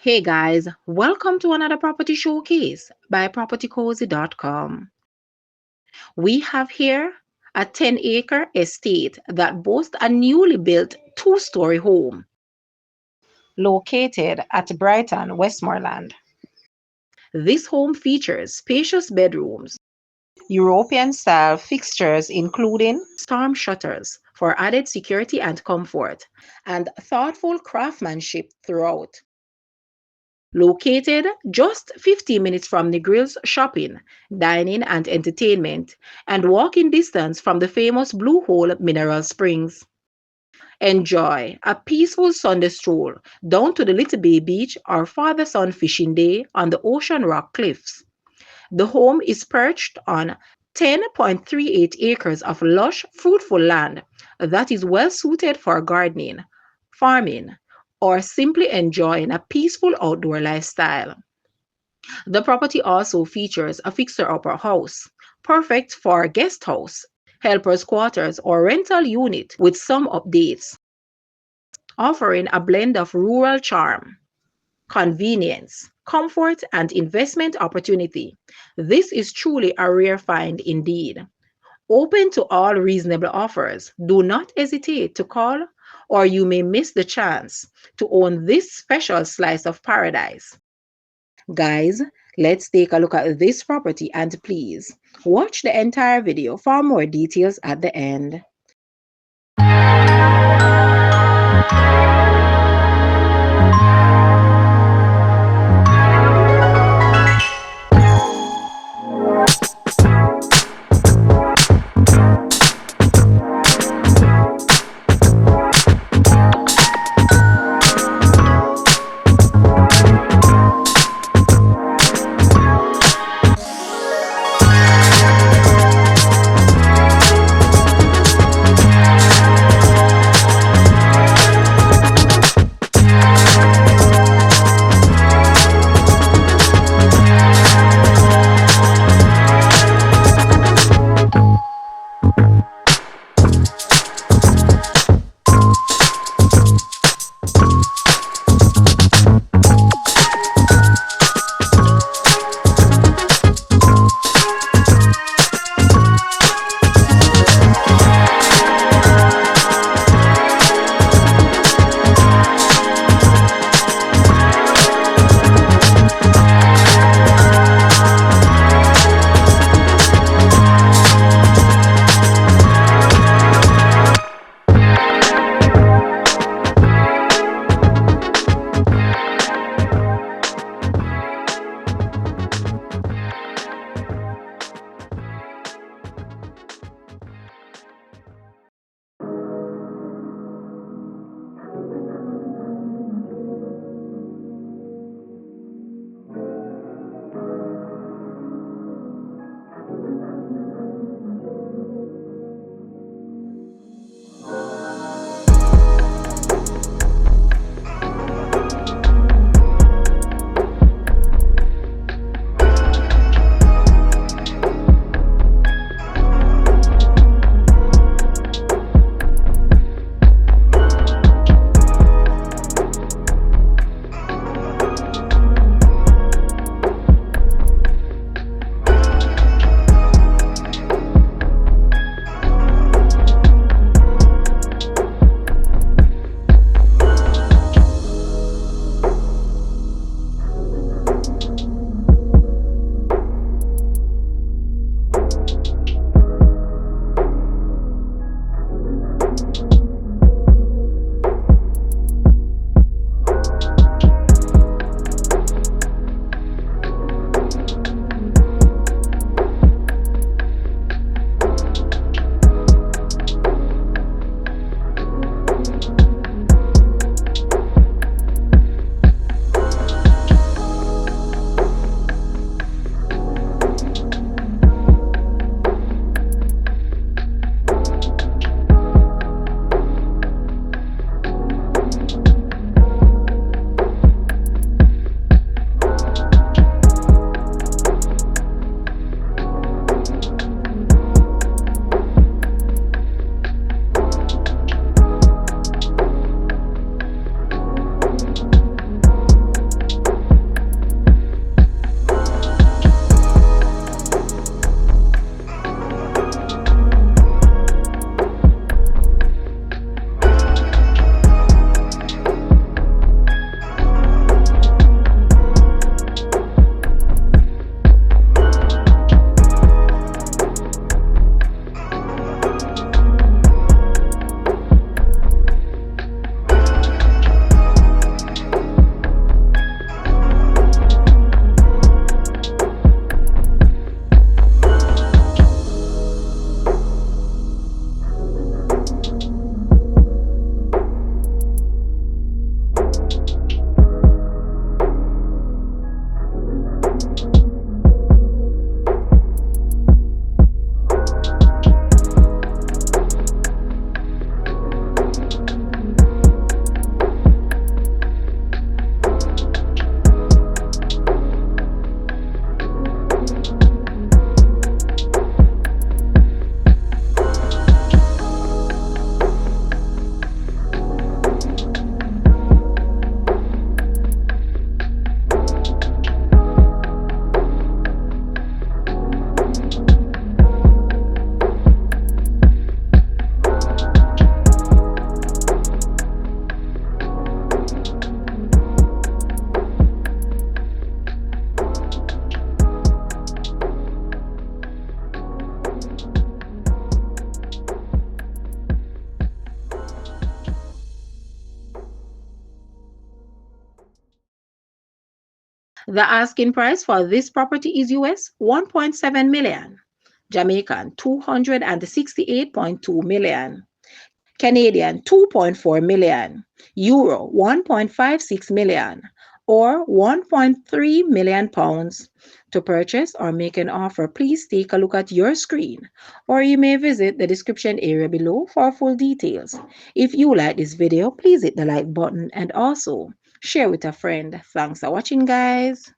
Hey guys, welcome to another property showcase by propertycozy.com. We have here a 10-acre estate that boasts a newly built two-story home located at Brighton, Westmoreland. This home features spacious bedrooms, European-style fixtures including storm shutters for added security and comfort, and thoughtful craftsmanship throughout. Located just 15 minutes from Negril's shopping, dining, and entertainment, and walking distance from the famous Blue Hole Mineral Springs. Enjoy a peaceful Sunday stroll down to the Little Bay Beach or Father Son fishing day on the Ocean Rock Cliffs. The home is perched on 10.38 acres of lush, fruitful land that is well suited for gardening, farming, or simply enjoying a peaceful outdoor lifestyle. The property also features a fixer-upper house, perfect for guest house, helpers' quarters, or rental unit with some updates, offering a blend of rural charm, convenience, comfort, and investment opportunity. This is truly a rare find indeed. Open to all reasonable offers. Do not hesitate to call, or you may miss the chance to own this special slice of paradise. Guys, let's take a look at this property and please watch the entire video for more details at the end. The asking price for this property is US 1.7 million, Jamaican 268.2 million, Canadian 2.4 million, Euro 1.56 million, or 1.3 million pounds. To purchase or make an offer, please take a look at your screen, or you may visit the description area below for full details. If you like this video, please hit the like button and also share with a friend. Thanks for watching, guys.